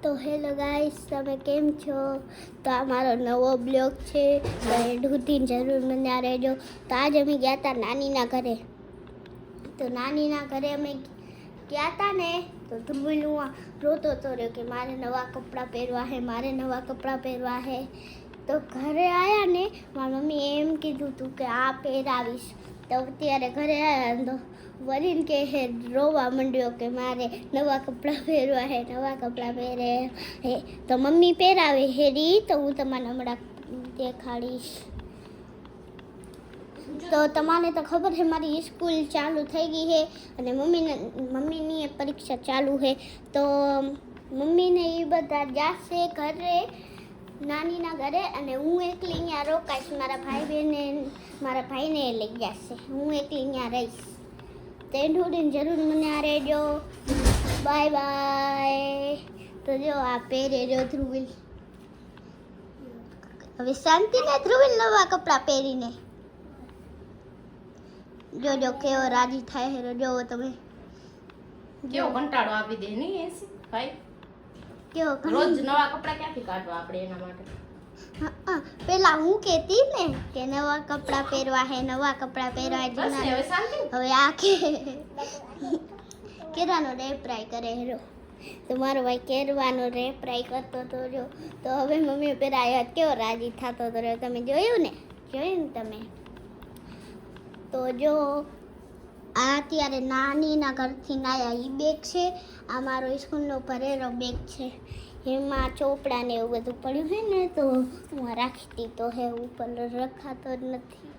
તો hello guys, તમે કેમ છો? તો આ મારો નવો બ્લોગ છે, તો એન્ડ સુધી જરૂર બન્યા રહેજો. તો આજ અમે ગયા હતા નાનીના ઘરે. તો નાનીના ઘરે અમે ગયા હતા ને, તો ધ્રુવનું રોતો તો રહ્યો કે મારે નવા કપડાં પહેરવા હે, મારે નવા કપડાં પહેરવા હે. તો ઘરે આવ્યા ને, મારી મમ્મી એમ કીધું તું કે આ પહેરાવીશ. તો અત્યારે ઘરે આવ્યા તો વરીને કે હે રોવા માંડ્યો કે મારે નવા કપડાં પહેરવા હે, નવા કપડાં પહેરે હે. તો મમ્મી પહેરાવે હેરી, તો હું તમારે હમણાં દેખાડીશ. તો તમારે તો ખબર છે મારી સ્કૂલ ચાલુ થઈ ગઈ છે અને મમ્મીની પરીક્ષા ચાલુ છે. તો મમ્મીને એ બધા જશે ઘરે, નાનીના ઘરે, અને હું એકલી અહીંયા રોકાઈશ. મારા ભાઈને લઈ જશે, હું એકલી અહીંયા રહીશ. તે ઢૂંઢીને જરૂર મને આ રહેજો. Bye bye. તો જો આ પહેરે જો ધ્રુવિલ. હવે શાંતિને ધ્રુવિલ નવા કપડાં પહેરીને જોજો કેવો રાજી થાય છે. જોવો તમે કેવો કંટાળો આપી દે નહીં એસી ભાઈ. કેવો રોજ નવા કપડાં ક્યાંથી કાઢવા આપણે એના માટે? પેલા હું કહેતી ને કે નવા કપડાં પહેરવા હે, નવા કપડાં પહેરવા બસ ને, હવે શાંતિ. હવે આ કેરાનો રેપરાય કરે હેરો. તો મારો ભાઈ કેરવાનો રેપરાય કરતો તો જો. તો હવે મમ્મી પહેરાયા કેવો રાજી થતો તો રહ્યો. તમે જોયું ને તમે. તો જો આ અત્યારે નાનીના ઘરથી નાયા ઈ બેગ છે. આ મારો સ્કૂલનો ભરેલો બેગ છે. એમાં ચોપડા ને એવું બધું પડ્યું છે ને, તો હું રાખી દીધો હે, ઉપર રખાતો જ નથી.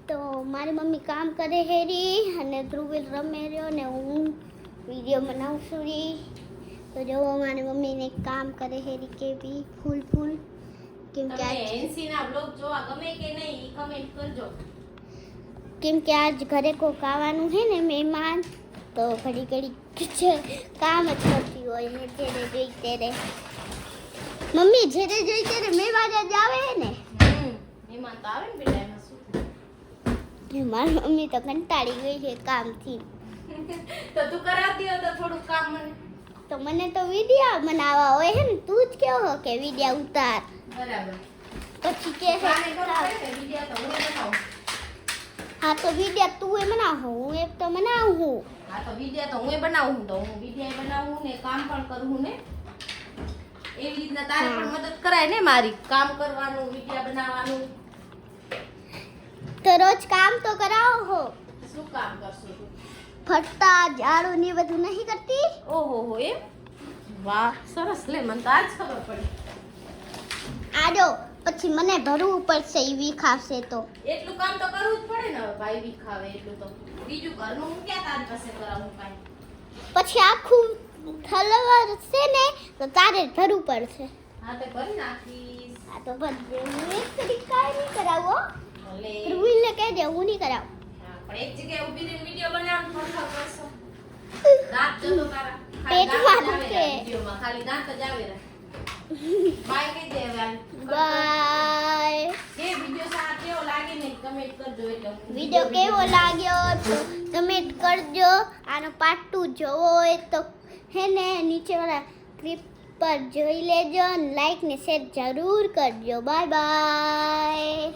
તો મારી મમ્મી કામ કરે હેરી અને ધ્રુવિલ રમે રહ્યો ને હું વિડીયો બનાવું છું રી. તો જો મારી મમ્મીને કામ કરે હેરી કેવી ફૂલ કેમ કે એનસી ના બ્લોગ જોવા ગમે કે નહીં ઈ કમેન્ટ કરજો. કેમ કે આજ ઘરે કોક આવવાનું છે ને મહેમાન, તો ઘડી કામ જ કરતી હોય ને. જેને જોઈ ત્યારે મમ્મી જેને જોઈ ત્યારે મહેમાન જ આવે ને. મહેમાન તો આવે ને બેટા, એમાં શું? મારી મમ્મી તો કંટાળી ગઈ છે કામથી. તો તું કરાવતી હો તો થોડું કામ મને. તો મને તો વિડિયા બનાવવા હોય છે ને, તું જ કેવો કે વિડિયા ઉતાર. બરાબર. પછી કે કામે કરો ને વિડિયા તો હું બનાવું. હા તો વિડિયા તું એ બનાવું, હું એક તો બનાવું. હા તો વિડિયા તો હું બનાવું, તો હું વિડિયા બનાવું ને કામ પણ કરું ને. એવી રીતના તારે પણ મદદ કરાય ને મારી, કામ કરવાનું, વિડિયા બનાવવાનું. તો રોજ કામ તો કરાવો હો. શું કામ કરશું તું? ફરતા ઝાડુ ને બધું નહીં કરતી? ઓહો હો, એમ? વાહ સરસ, લે મને તો આજ ખબર પડી. આજો પછી મને ભરવું પડશે ઈ વિખાવશે તો. એટલું કામ તો કરવું જ પડે ને, હવે ભાઈ વિખાવે એટલું તો. બીજું ઘરનું હું ક્યાં તારી પાસે કરાવું કાંઈ? પછી આખું ઠલવશે ને તો તારે જ ભરવું પડશે. હા તો કરી નાખીશ. આ તો બધે હું એક તરીકે કાંઈ નહીં કરાવો. ભલે. ધ્રુવીને કહેજે હું નહીં કરાવું. હા, પણ એક જગ્યાએ ઊભી રહીને વિડિયો બનાવવાનો ફરફર કરશો. દાંત જતો તારા. પેટમાં દાંત જ આવે દુખે. રા વિડિયોમાં, ખાલી દાંત જ આવે રા. બાય કહી દે હવે. બાય. કે વિડિયો સારા કેવો લાગે ને કમેન્ટ કરજો એટલે હું વિડિયો કેવો લાગ્યો તો કમેન્ટ કરજો. આનો પાર્ટ 2 જોવો હોય તો હે ને નીચેવાળા ક્લિપ પર જોઈ લેજો અને લાઈક ને શેર જરૂર કરજો. Bye bye.